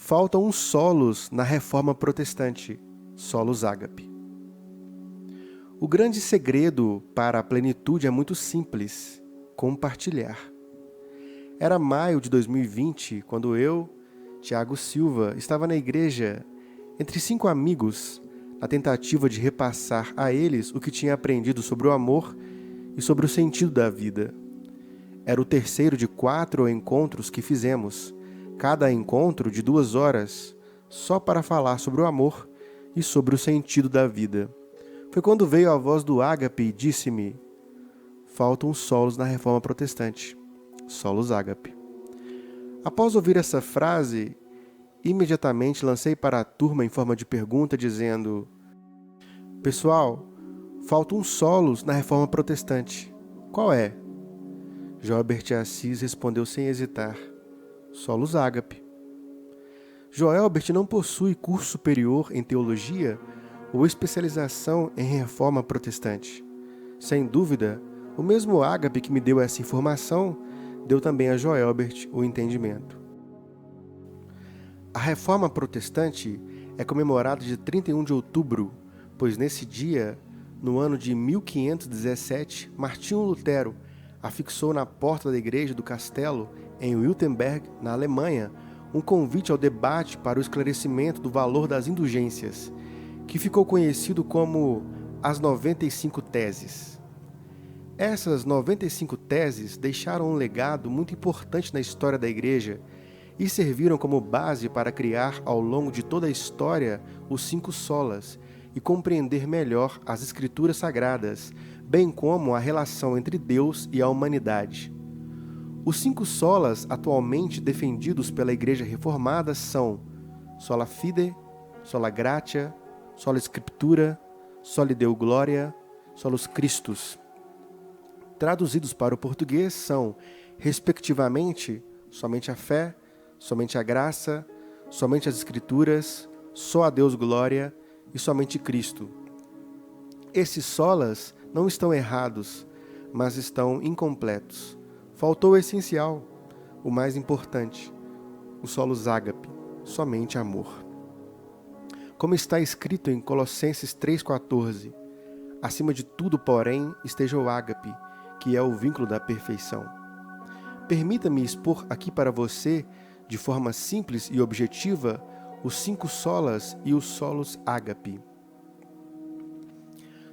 Faltam uns solos na reforma protestante, solos ágape. O grande segredo para a plenitude é muito simples: compartilhar. Era maio de 2020, quando eu, Tiago Silva, estava na igreja entre 5 amigos, na tentativa de repassar a eles o que tinha aprendido sobre o amor e sobre o sentido da vida. Era o terceiro de 4 encontros que fizemos, cada encontro de 2 horas, só para falar sobre o amor e sobre o sentido da vida. Foi quando veio a voz do ágape e disse-me: faltam solos na reforma protestante, solos ágape. Após ouvir essa frase, imediatamente lancei para a turma em forma de pergunta, dizendo: pessoal, faltam solos na reforma protestante. Qual é? Joelbert Assis respondeu sem hesitar: solos ágape. Joelbert não possui curso superior em teologia ou especialização em reforma protestante. Sem dúvida, o mesmo ágape que me deu essa informação deu também a Joelbert o entendimento. A reforma protestante é comemorada de 31 de outubro, pois nesse dia, no ano de 1517, Martinho Lutero afixou na porta da igreja do castelo, em Wittenberg, na Alemanha, um convite ao debate para o esclarecimento do valor das indulgências, que ficou conhecido como as 95 Teses. Essas 95 teses deixaram um legado muito importante na história da igreja e serviram como base para criar, ao longo de toda a história, os 5 solas e compreender melhor as escrituras sagradas, bem como a relação entre Deus e a humanidade. Os 5 solas atualmente defendidos pela Igreja Reformada são sola fide, sola gratia, sola scriptura, soli Deo gloria, solus Christus. Traduzidos para o português são, respectivamente, somente a fé, somente a graça, somente as Escrituras, só a Deus glória e somente Cristo. Esses solas não estão errados, mas estão incompletos. Faltou o essencial, o mais importante, o solos ágape, somente amor. Como está escrito em Colossenses 3,14, acima de tudo, porém, esteja o ágape, que é o vínculo da perfeição. Permita-me expor aqui para você, de forma simples e objetiva, os 5 solas e os solos ágape.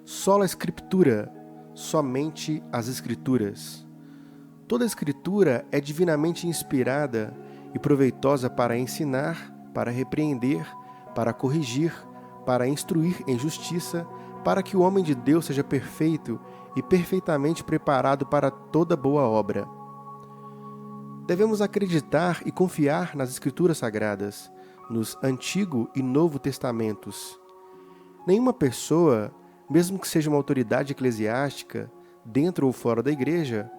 Sola Scriptura, somente as Escrituras. Toda Escritura é divinamente inspirada e proveitosa para ensinar, para repreender, para corrigir, para instruir em justiça, para que o homem de Deus seja perfeito e perfeitamente preparado para toda boa obra. Devemos acreditar e confiar nas Escrituras Sagradas, nos Antigo e Novo Testamentos. Nenhuma pessoa, mesmo que seja uma autoridade eclesiástica, dentro ou fora da igreja,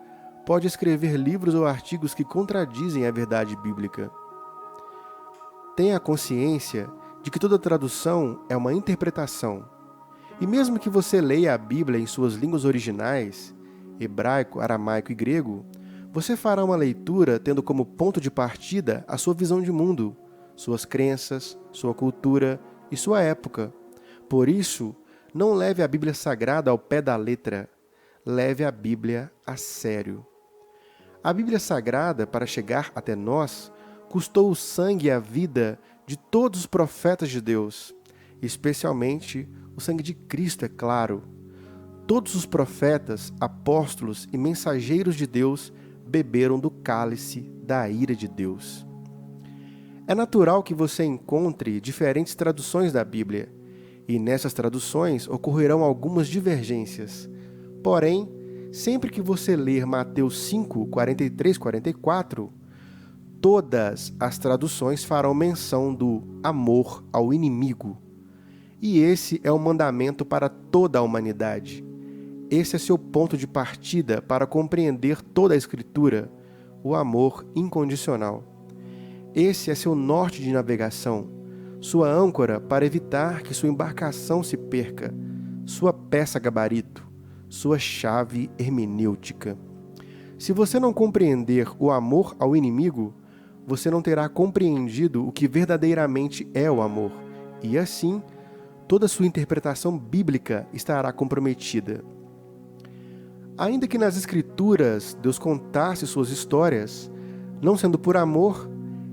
pode escrever livros ou artigos que contradizem a verdade bíblica. Tenha a consciência de que toda tradução é uma interpretação. E mesmo que você leia a Bíblia em suas línguas originais, hebraico, aramaico e grego, você fará uma leitura tendo como ponto de partida a sua visão de mundo, suas crenças, sua cultura e sua época. Por isso, não leve a Bíblia Sagrada ao pé da letra, leve a Bíblia a sério. A Bíblia Sagrada, para chegar até nós, custou o sangue e a vida de todos os profetas de Deus, especialmente o sangue de Cristo, é claro. Todos os profetas, apóstolos e mensageiros de Deus beberam do cálice da ira de Deus. É natural que você encontre diferentes traduções da Bíblia, e nessas traduções ocorrerão algumas divergências. Porém, sempre que você ler Mateus 5, 43, 44, todas as traduções farão menção do amor ao inimigo. E esse é o mandamento para toda a humanidade. Esse é seu ponto de partida para compreender toda a Escritura, o amor incondicional. Esse é seu norte de navegação, sua âncora para evitar que sua embarcação se perca, sua peça gabarito, sua chave hermenêutica. Se você não compreender o amor ao inimigo, você não terá compreendido o que verdadeiramente é o amor, e assim, toda sua interpretação bíblica estará comprometida. Ainda que nas Escrituras Deus contasse suas histórias, não sendo por amor,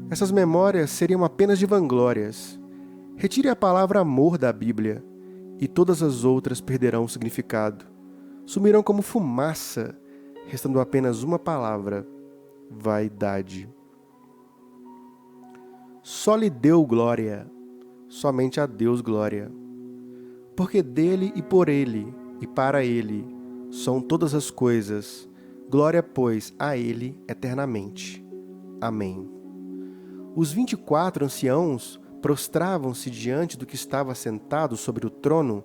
essas memórias seriam apenas de vanglórias. Retire a palavra amor da Bíblia, e todas as outras perderão o significado. Sumirão como fumaça, restando apenas uma palavra: vaidade. Só lhe deu glória, somente a Deus glória. Porque dele e por ele e para ele são todas as coisas, glória, pois, a ele eternamente. Amém. Os 24 anciãos prostravam-se diante do que estava sentado sobre o trono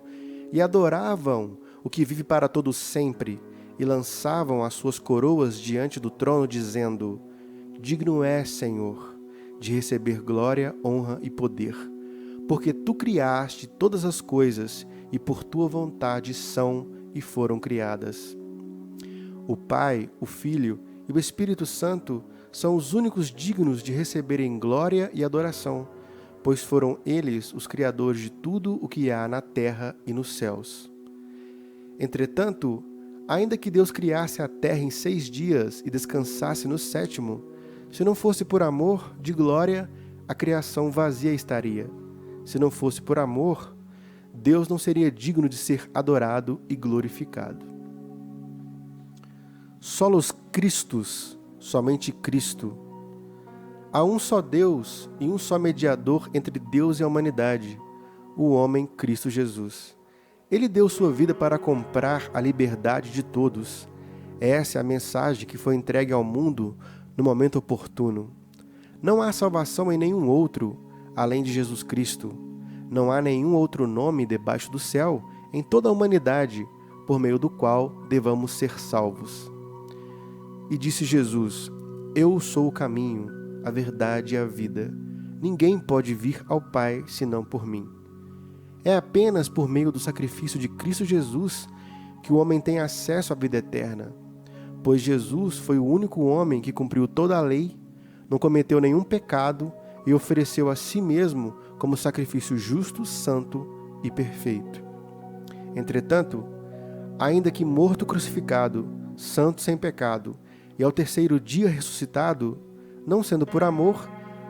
e adoravam o que vive para todo sempre, e lançavam as suas coroas diante do trono, dizendo: Digno és, Senhor, de receber glória, honra e poder, porque tu criaste todas as coisas, e por tua vontade são e foram criadas. O Pai, o Filho e o Espírito Santo são os únicos dignos de receberem glória e adoração, pois foram eles os criadores de tudo o que há na terra e nos céus. Entretanto, ainda que Deus criasse a terra em 6 dias e descansasse no 7º, se não fosse por amor, de glória, a criação vazia estaria. Se não fosse por amor, Deus não seria digno de ser adorado e glorificado. Solos Christus, somente Cristo. Há um só Deus e um só mediador entre Deus e a humanidade, o homem Cristo Jesus. Ele deu sua vida para comprar a liberdade de todos. Essa é a mensagem que foi entregue ao mundo no momento oportuno. Não há salvação em nenhum outro, além de Jesus Cristo. Não há nenhum outro nome debaixo do céu, em toda a humanidade, por meio do qual devamos ser salvos. E disse Jesus: Eu sou o caminho, a verdade e a vida. Ninguém pode vir ao Pai senão por mim. É apenas por meio do sacrifício de Cristo Jesus que o homem tem acesso à vida eterna, pois Jesus foi o único homem que cumpriu toda a lei, não cometeu nenhum pecado e ofereceu a si mesmo como sacrifício justo, santo e perfeito. Entretanto, ainda que morto crucificado, santo sem pecado, e ao 3º dia ressuscitado, não sendo por amor,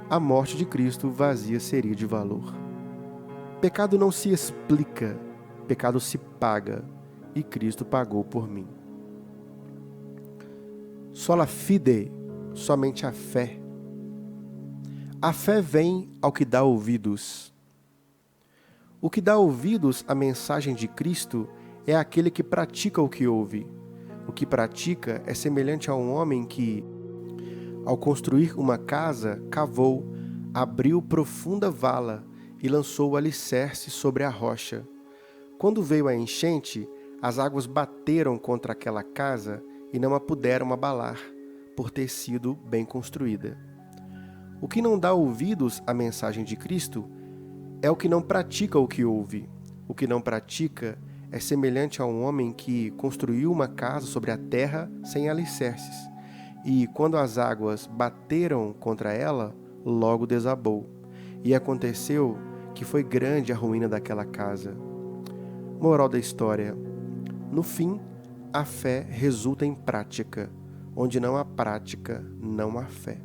a morte de Cristo vazia seria de valor. Pecado não se explica, pecado se paga, e Cristo pagou por mim. Sola fide, somente a fé. A fé vem ao que dá ouvidos. O que dá ouvidos à mensagem de Cristo é aquele que pratica o que ouve. O que pratica é semelhante a um homem que, ao construir uma casa, cavou, abriu profunda vala e lançou o alicerce sobre a rocha. Quando veio a enchente, as águas bateram contra aquela casa e não a puderam abalar, por ter sido bem construída. O que não dá ouvidos à mensagem de Cristo é o que não pratica o que ouve. O que não pratica é semelhante a um homem que construiu uma casa sobre a terra sem alicerces, e quando as águas bateram contra ela, logo desabou. E aconteceu que foi grande a ruína daquela casa. Moral da história: no fim, a fé resulta em prática. Onde não há prática, não há fé.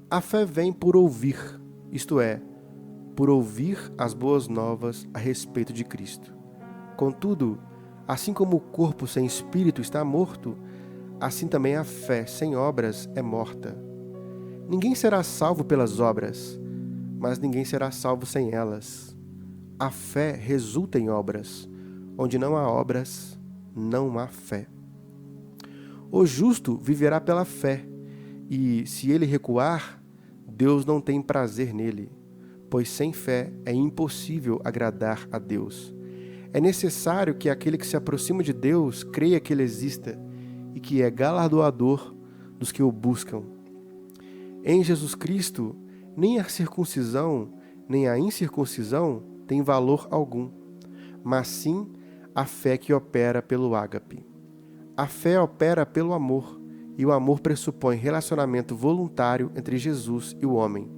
A fé vem por ouvir, isto é, por ouvir as boas novas a respeito de Cristo. Contudo, assim como o corpo sem espírito está morto, assim também a fé sem obras é morta. Ninguém será salvo pelas obras, mas ninguém será salvo sem elas. A fé resulta em obras. Onde não há obras, não há fé. O justo viverá pela fé, e se ele recuar, Deus não tem prazer nele, pois sem fé é impossível agradar a Deus. É necessário que aquele que se aproxima de Deus creia que Ele exista e que é galardoador dos que o buscam. Em Jesus Cristo, nem a circuncisão, nem a incircuncisão tem valor algum, mas sim a fé que opera pelo ágape. A fé opera pelo amor, e o amor pressupõe relacionamento voluntário entre Jesus e o homem.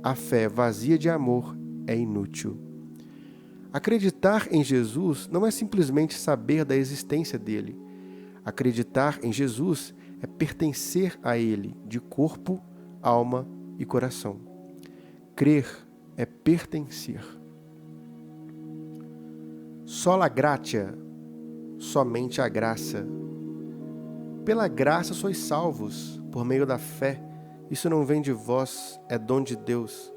A fé vazia de amor é inútil. Acreditar em Jesus não é simplesmente saber da existência dele. Acreditar em Jesus é pertencer a ele de corpo, alma e coração. Crer é pertencer. Sola gratia, somente a graça. Pela graça sois salvos, por meio da fé. Isso não vem de vós, é dom de Deus.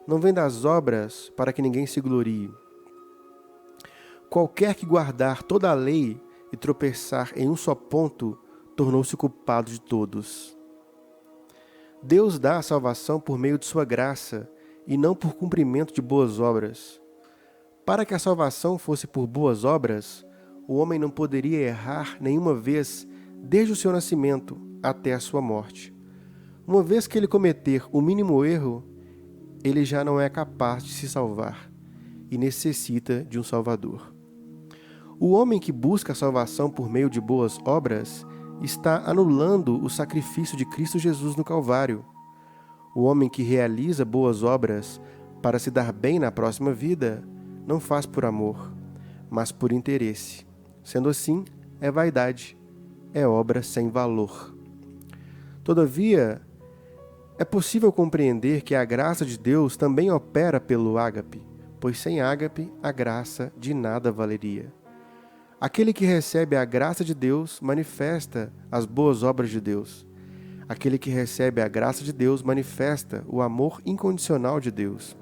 Não vem das obras, para que ninguém se glorie. Qualquer que guardar toda a lei e tropeçar em um só ponto, tornou-se culpado de todos. Deus dá a salvação por meio de sua graça, e não por cumprimento de boas obras. Para que a salvação fosse por boas obras, o homem não poderia errar nenhuma vez, desde o seu nascimento até a sua morte. Uma vez que ele cometer o mínimo erro, ele já não é capaz de se salvar e necessita de um Salvador. O homem que busca a salvação por meio de boas obras está anulando o sacrifício de Cristo Jesus no Calvário. O homem que realiza boas obras para se dar bem na próxima vida não faz por amor, mas por interesse. Sendo assim, é vaidade, é obra sem valor. Todavia, é possível compreender que a graça de Deus também opera pelo ágape, pois sem ágape a graça de nada valeria. Aquele que recebe a graça de Deus manifesta as boas obras de Deus. Aquele que recebe a graça de Deus manifesta o amor incondicional de Deus.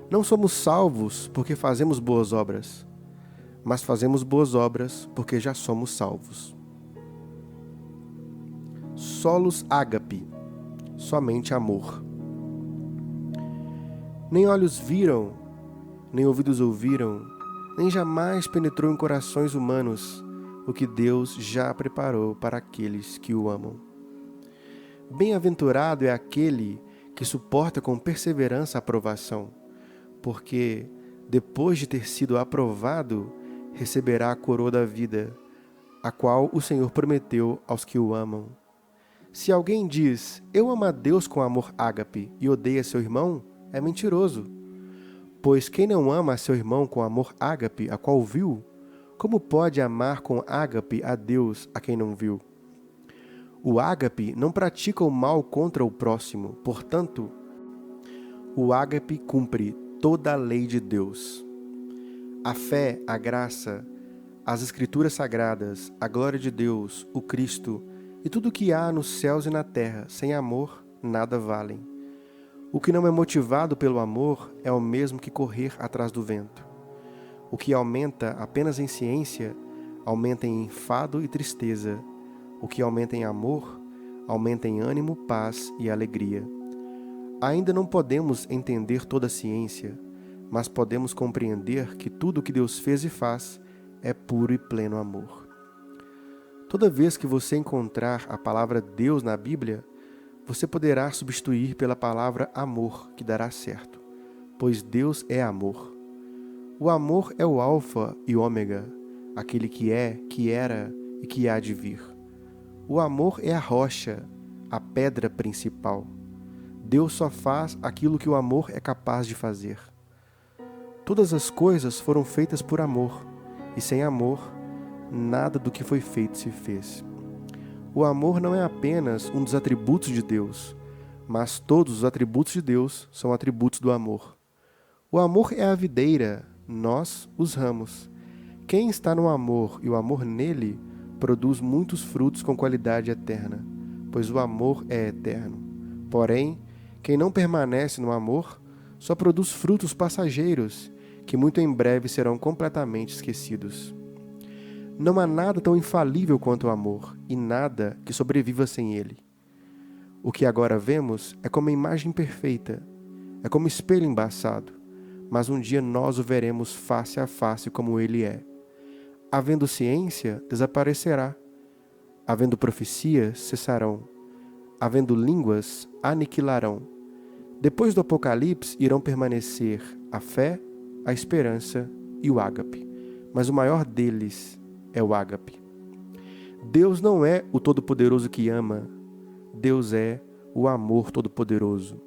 Não somos salvos porque fazemos boas obras, mas fazemos boas obras porque já somos salvos. Solos ágape, somente amor. Nem olhos viram, nem ouvidos ouviram, nem jamais penetrou em corações humanos o que Deus já preparou para aqueles que o amam. Bem-aventurado é aquele que suporta com perseverança a provação, porque, depois de ter sido aprovado, receberá a coroa da vida, a qual o Senhor prometeu aos que o amam. Se alguém diz, eu amo a Deus com amor ágape e odeia seu irmão, é mentiroso. Pois quem não ama a seu irmão com amor ágape, a qual viu, como pode amar com ágape a Deus a quem não viu? O ágape não pratica o mal contra o próximo, portanto, o ágape cumpre toda a lei de Deus. A fé, a graça, as escrituras sagradas, a glória de Deus, o Cristo e tudo o que há nos céus e na terra, sem amor, nada valem. O que não é motivado pelo amor é o mesmo que correr atrás do vento. O que aumenta apenas em ciência, aumenta em enfado e tristeza. O que aumenta em amor, aumenta em ânimo, paz e alegria. Ainda não podemos entender toda a ciência, mas podemos compreender que tudo o que Deus fez e faz é puro e pleno amor. Toda vez que você encontrar a palavra Deus na Bíblia, você poderá substituir pela palavra amor, que dará certo, pois Deus é amor. O amor é o alfa e ômega, aquele que é, que era e que há de vir. O amor é a rocha, a pedra principal. Deus só faz aquilo que o amor é capaz de fazer. Todas as coisas foram feitas por amor, e sem amor, nada do que foi feito se fez. O amor não é apenas um dos atributos de Deus, mas todos os atributos de Deus são atributos do amor. O amor é a videira, nós os ramos. Quem está no amor e o amor nele, produz muitos frutos com qualidade eterna, pois o amor é eterno. Porém, quem não permanece no amor, só produz frutos passageiros, que muito em breve serão completamente esquecidos. Não há nada tão infalível quanto o amor, e nada que sobreviva sem ele. O que agora vemos é como imagem perfeita, é como espelho embaçado, mas um dia nós o veremos face a face como ele é. Havendo ciência, desaparecerá. Havendo profecias, cessarão. Havendo línguas, aniquilarão. Depois do Apocalipse irão permanecer a fé, a esperança e o ágape. Mas o maior deles é o ágape. Deus não é o Todo-Poderoso que ama. Deus é o amor todo-poderoso.